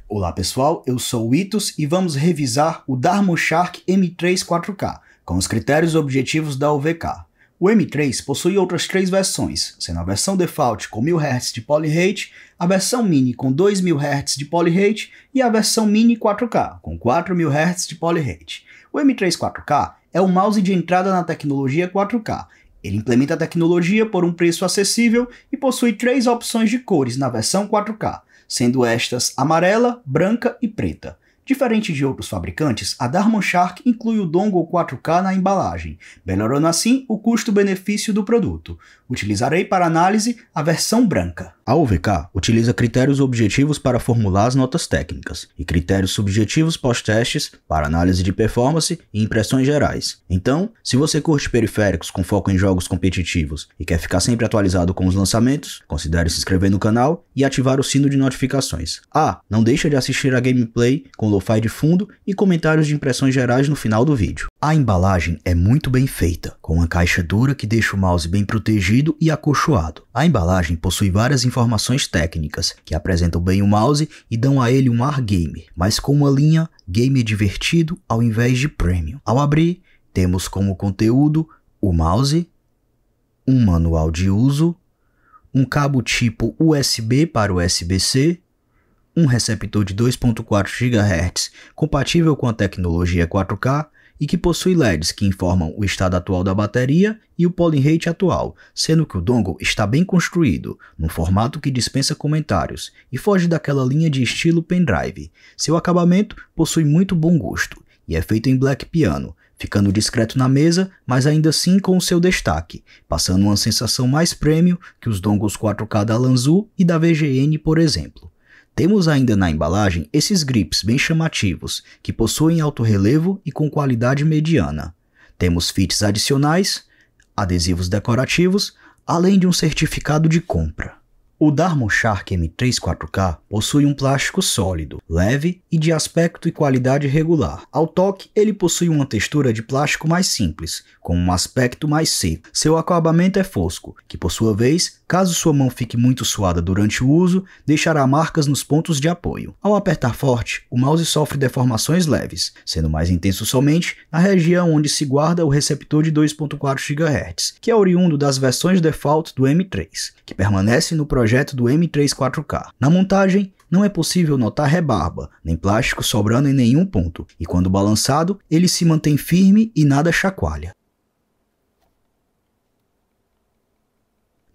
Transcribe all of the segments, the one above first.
Olá pessoal, eu sou o Itos e vamos revisar o DharmonShark M3 4K com os critérios objetivos da UVK. O M3 possui outras 3 versões, sendo a versão default com 1000 Hz de Poly-Rate, a versão Mini com 2000 Hz de Poly-Rate e a versão Mini 4K com 4000 Hz de Poly-Rate. O M3 4K é o mouse de entrada na tecnologia 4K. Ele implementa a tecnologia por um preço acessível e possui 3 opções de cores na versão 4K, sendo estas amarela, branca e preta. Diferente de outros fabricantes, a DharmonShark inclui o dongle 4K na embalagem, melhorando assim o custo-benefício do produto. Utilizarei para análise a versão branca. A UVK utiliza critérios objetivos para formular as notas técnicas e critérios subjetivos pós-testes para análise de performance e impressões gerais. Então, se você curte periféricos com foco em jogos competitivos e quer ficar sempre atualizado com os lançamentos, considere se inscrever no canal e ativar o sino de notificações. Não deixa de assistir a gameplay com lo-fi de fundo e comentários de impressões gerais no final do vídeo. A embalagem é muito bem feita, com uma caixa dura que deixa o mouse bem protegido e acolchoado. A embalagem possui várias informações técnicas que apresentam bem o mouse e dão a ele um ar gamer, mas com uma linha gamer divertido ao invés de premium. Ao abrir, temos como conteúdo o mouse, um manual de uso, um cabo tipo USB para USB-C, um receptor de 2.4 GHz compatível com a tecnologia 4K e que possui LEDs que informam o estado atual da bateria e o polling rate atual, sendo que o dongle está bem construído, num formato que dispensa comentários e foge daquela linha de estilo pendrive. Seu acabamento possui muito bom gosto e é feito em black piano, ficando discreto na mesa, mas ainda assim com o seu destaque, passando uma sensação mais premium que os dongles 4K da Lanzhou e da VGN, por exemplo. Temos ainda na embalagem esses grips bem chamativos, que possuem alto relevo e com qualidade mediana. Temos fits adicionais, adesivos decorativos, além de um certificado de compra. O DharmonShark M3 4K possui um plástico sólido, leve e de aspecto e qualidade regular. Ao toque, ele possui uma textura de plástico mais simples, com um aspecto mais seco. Seu acabamento é fosco, que por sua vez, caso sua mão fique muito suada durante o uso, deixará marcas nos pontos de apoio. Ao apertar forte, o mouse sofre deformações leves, sendo mais intenso somente na região onde se guarda o receptor de 2.4 GHz, que é oriundo das versões default do M3, que permanece no projeto do M3 4K. Na montagem, não é possível notar rebarba, nem plástico sobrando em nenhum ponto, e quando balançado, ele se mantém firme e nada chacoalha.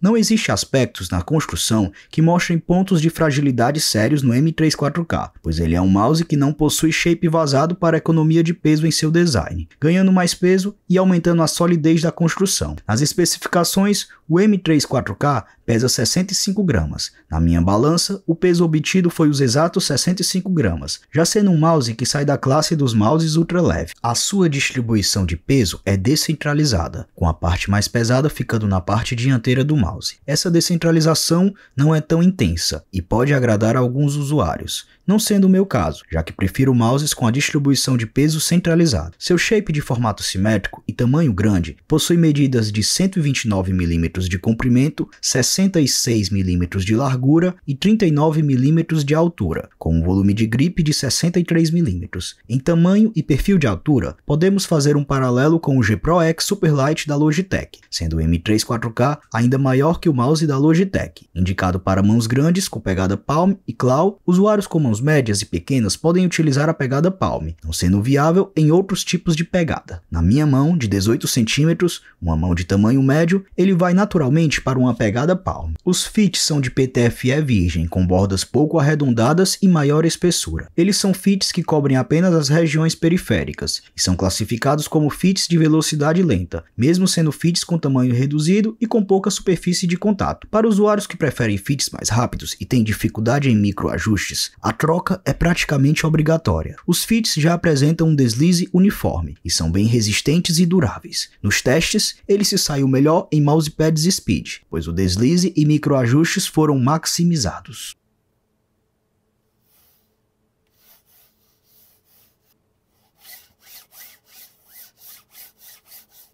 Não existe aspectos na construção que mostrem pontos de fragilidade sérios no M3 4K, pois ele é um mouse que não possui shape vazado para economia de peso em seu design, ganhando mais peso e aumentando a solidez da construção. Nas especificações, o M3 4K pesa 65 gramas. Na minha balança, o peso obtido foi os exatos 65 gramas, já sendo um mouse que sai da classe dos mouses ultra leve. A sua distribuição de peso é descentralizada, com a parte mais pesada ficando na parte dianteira do mouse. Essa descentralização não é tão intensa e pode agradar a alguns usuários, não sendo o meu caso, já que prefiro mouses com a distribuição de peso centralizada. Seu shape de formato simétrico e tamanho grande possui medidas de 129 mm de comprimento, 66 mm de largura e 39 mm de altura, com um volume de grip de 63 mm. Em tamanho e perfil de altura, podemos fazer um paralelo com o G Pro X Superlight da Logitech, sendo o M3 4K ainda maior que o mouse da Logitech, indicado para mãos grandes com pegada palm e claw. Usuários com mãos médias e pequenas podem utilizar a pegada palm, não sendo viável em outros tipos de pegada. Na minha mão de 18 cm, uma mão de tamanho médio, ele vai naturalmente para uma pegada palm. Os fits são de PTFE virgem, com bordas pouco arredondadas e maior espessura. Eles são fits que cobrem apenas as regiões periféricas e são classificados como fits de velocidade lenta, mesmo sendo fits com tamanho reduzido e com pouca superfície de contato. Para usuários que preferem fits mais rápidos e têm dificuldade em microajustes, a troca é praticamente obrigatória. Os fits já apresentam um deslize uniforme e são bem resistentes e duráveis. Nos testes, ele se saiu melhor em mousepads Speed, pois o deslize e microajustes foram maximizados.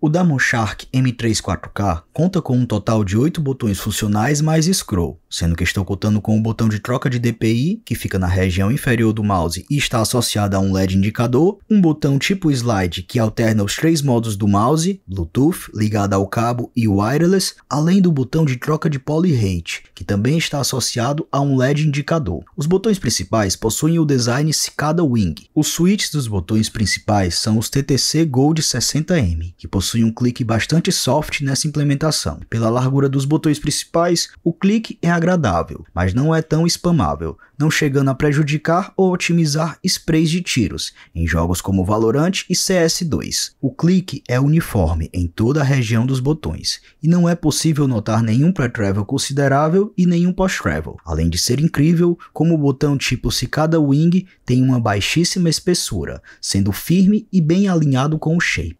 O DharmonShark M3 4K conta com um total de 8 botões funcionais mais scroll, sendo que estou contando com o botão de troca de DPI, que fica na região inferior do mouse e está associado a um LED indicador, um botão tipo slide que alterna os 3 modos do mouse, Bluetooth, ligado ao cabo e wireless, além do botão de troca de poly rate, que também está associado a um LED indicador. Os botões principais possuem o design Cicada Wing. Os switches dos botões principais são os TTC Gold 60M, que possuem um clique bastante soft nessa implementação. Pela largura dos botões principais, o clique é agradável, mas não é tão spamável, não chegando a prejudicar ou otimizar sprays de tiros em jogos como Valorant e CS2. O clique é uniforme em toda a região dos botões e não é possível notar nenhum pré-travel considerável e nenhum post-travel, além de ser incrível como o botão tipo Cicada Wing tem uma baixíssima espessura, sendo firme e bem alinhado com o shape.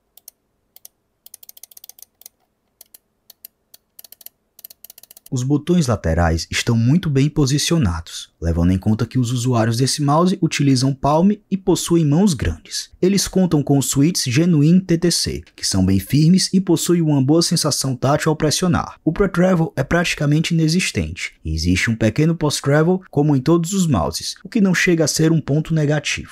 Os botões laterais estão muito bem posicionados, levando em conta que os usuários desse mouse utilizam palm e possuem mãos grandes. Eles contam com os switches Genuine TTC, que são bem firmes e possuem uma boa sensação tátil ao pressionar. O pre-travel é praticamente inexistente, e existe um pequeno post-travel como em todos os mouses, o que não chega a ser um ponto negativo.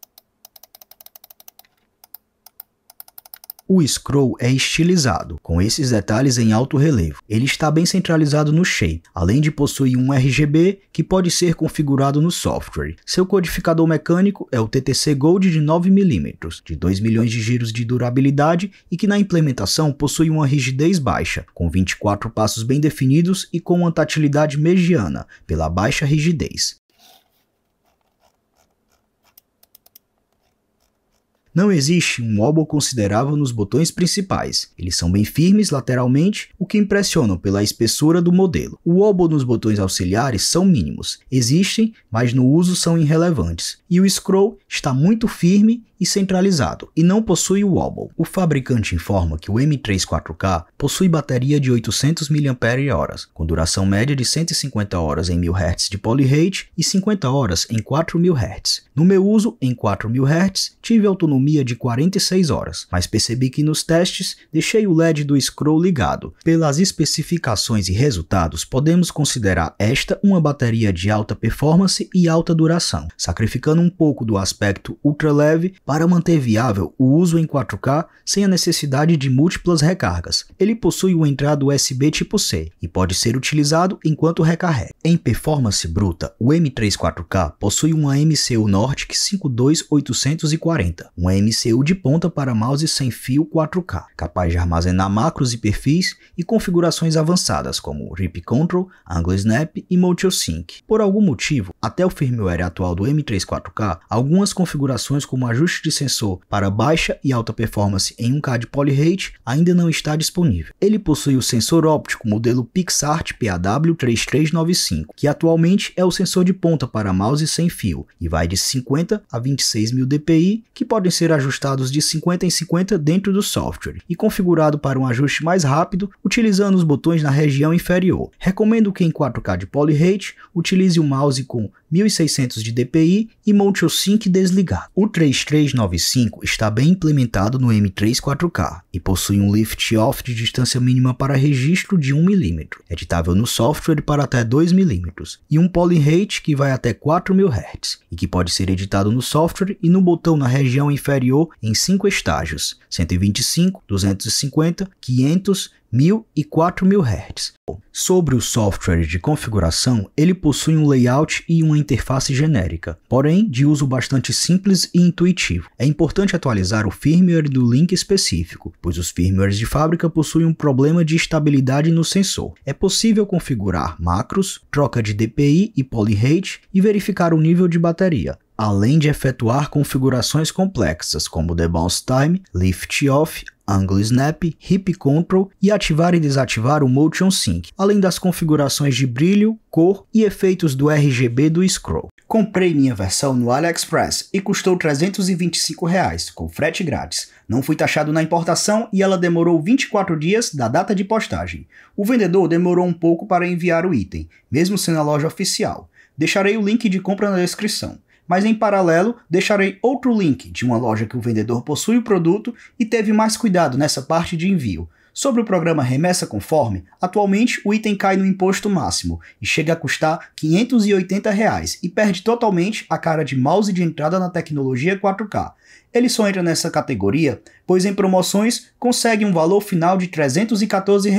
O scroll é estilizado, com esses detalhes em alto relevo. Ele está bem centralizado no shape, além de possuir um RGB que pode ser configurado no software. Seu codificador mecânico é o TTC Gold de 9mm, de 2 milhões de giros de durabilidade e que na implementação possui uma rigidez baixa, com 24 passos bem definidos e com uma tatilidade mediana, pela baixa rigidez. Não existe um wobble considerável nos botões principais, eles são bem firmes lateralmente, o que impressiona pela espessura do modelo. O wobble nos botões auxiliares são mínimos, existem, mas no uso são irrelevantes, e o scroll está muito firme e centralizado, e não possui o wobble. O fabricante informa que o M3 4K possui bateria de 800 mAh, com duração média de 150 horas em 1000 Hz de poly rate e 50 horas em 4000 Hz. No meu uso, em 4000 Hz, tive autonomia de 46 horas, mas percebi que nos testes deixei o LED do scroll ligado. Pelas especificações e resultados, podemos considerar esta uma bateria de alta performance e alta duração, sacrificando um pouco do aspecto ultra leve para manter viável o uso em 4K sem a necessidade de múltiplas recargas. Ele possui uma entrada USB tipo C e pode ser utilizado enquanto recarrega. Em performance bruta, o M3 4K possui uma MCU Nordic 52840, uma MCU de ponta para mouse sem fio 4K, capaz de armazenar macros e perfis e configurações avançadas como Rip Control, Angle Snap e Motion Sync. Por algum motivo, até o firmware atual do M3 4K, algumas configurações como ajuste de sensor para baixa e alta performance em 1K de poly rate ainda não está disponível. Ele possui o sensor óptico modelo PixArt PAW3395, que atualmente é o sensor de ponta para mouse sem fio e vai de 50 a 26.000 dpi, que podem ser ajustados de 50 em 50 dentro do software e configurado para um ajuste mais rápido utilizando os botões na região inferior. Recomendo que em 4K de poly rate utilize o mouse com 1600 de dpi e Motion Sync desligado. O 3395 está bem implementado no M3 4K e possui um lift-off de distância mínima para registro de 1mm, editável no software para até 2mm, e um poly rate que vai até 4000 Hz e que pode ser editado no software e no botão na região inferior em 5 estágios: 125, 250, 500, 1000 e 4000 Hz. Sobre o software de configuração, ele possui um layout e uma interface genérica, porém de uso bastante simples e intuitivo. É importante atualizar o firmware do link específico, pois os firmwares de fábrica possuem um problema de estabilidade no sensor. É possível configurar macros, troca de DPI e poly rate e verificar o nível de bateria, além de efetuar configurações complexas como Debounce Time, Lift Off, Angle Snap, Hip Control e ativar e desativar o Motion Sync, além das configurações de brilho, cor e efeitos do RGB do scroll. Comprei minha versão no AliExpress e custou R$ 325, com frete grátis. Não fui taxado na importação e ela demorou 24 dias da data de postagem. O vendedor demorou um pouco para enviar o item, mesmo sendo a loja oficial. Deixarei o link de compra na descrição. Mas em paralelo, deixarei outro link de uma loja que o vendedor possui o produto e teve mais cuidado nessa parte de envio. Sobre o programa Remessa Conforme, atualmente o item cai no imposto máximo e chega a custar R$ 580 e perde totalmente a cara de mouse de entrada na tecnologia 4K. Ele só entra nessa categoria, pois em promoções consegue um valor final de R$ 314,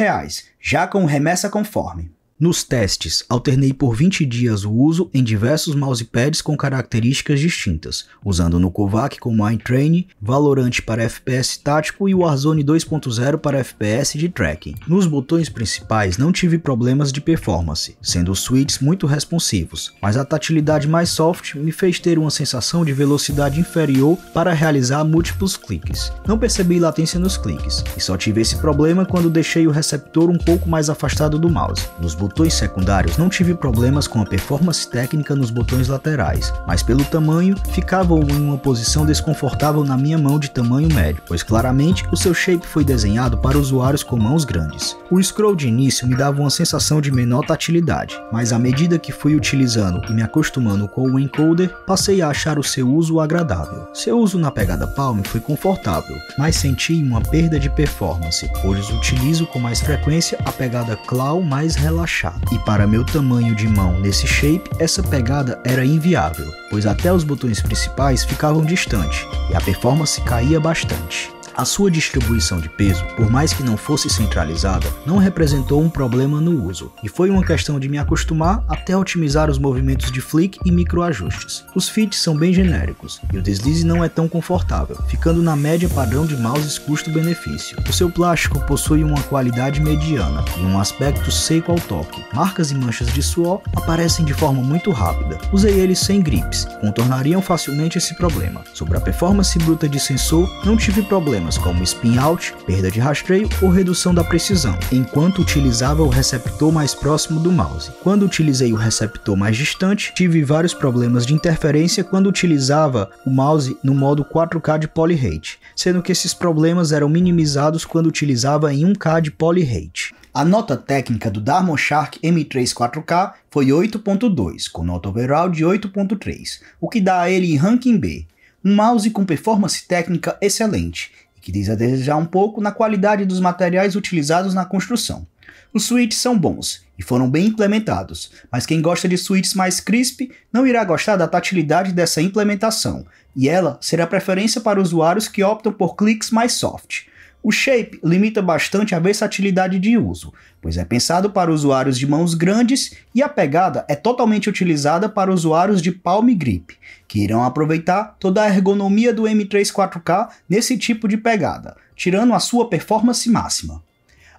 já com o Remessa Conforme. Nos testes, alternei por 20 dias o uso em diversos mousepads com características distintas, usando no Kovac como iTrain, Valorant para FPS tático e o Warzone 2.0 para FPS de tracking. Nos botões principais não tive problemas de performance, sendo os switches muito responsivos, mas a tatilidade mais soft me fez ter uma sensação de velocidade inferior para realizar múltiplos cliques. Não percebi latência nos cliques, e só tive esse problema quando deixei o receptor um pouco mais afastado do mouse. Nos botões secundários não tive problemas com a performance técnica nos botões laterais, mas pelo tamanho ficavam em uma posição desconfortável na minha mão de tamanho médio, pois claramente o seu shape foi desenhado para usuários com mãos grandes. O scroll de início me dava uma sensação de menor tatilidade, mas à medida que fui utilizando e me acostumando com o encoder, passei a achar o seu uso agradável. Seu uso na pegada Palm foi confortável, mas senti uma perda de performance, pois utilizo com mais frequência a pegada Claw mais relaxada. E para meu tamanho de mão nesse shape, essa pegada era inviável, pois até os botões principais ficavam distantes e a performance caía bastante. A sua distribuição de peso, por mais que não fosse centralizada, não representou um problema no uso, e foi uma questão de me acostumar até otimizar os movimentos de flick e microajustes. Os fits são bem genéricos, e o deslize não é tão confortável, ficando na média padrão de mouses custo-benefício. O seu plástico possui uma qualidade mediana e um aspecto seco ao toque. Marcas e manchas de suor aparecem de forma muito rápida. Usei eles sem grips, contornariam facilmente esse problema. Sobre a performance bruta de sensor, não tive problema como spin out, perda de rastreio ou redução da precisão, enquanto utilizava o receptor mais próximo do mouse. Quando utilizei o receptor mais distante, tive vários problemas de interferência quando utilizava o mouse no modo 4K de Polyrate, sendo que esses problemas eram minimizados quando utilizava em 1K de Polyrate. A nota técnica do DharmonShark M3 4K foi 8.2, com nota overall de 8.3, o que dá a ele em ranking B. Um mouse com performance técnica excelente, que diz a desejar um pouco na qualidade dos materiais utilizados na construção. Os switches são bons e foram bem implementados, mas quem gosta de switches mais crisp não irá gostar da tatilidade dessa implementação, e ela será preferência para usuários que optam por cliques mais soft. O shape limita bastante a versatilidade de uso, pois é pensado para usuários de mãos grandes e a pegada é totalmente utilizada para usuários de palm grip, que irão aproveitar toda a ergonomia do M3 4K nesse tipo de pegada, tirando a sua performance máxima.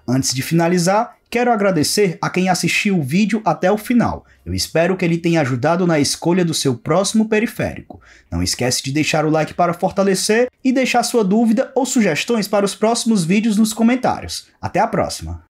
Antes de finalizar, quero agradecer a quem assistiu o vídeo até o final. Eu espero que ele tenha ajudado na escolha do seu próximo periférico. Não esquece de deixar o like para fortalecer e deixar sua dúvida ou sugestões para os próximos vídeos nos comentários. Até a próxima!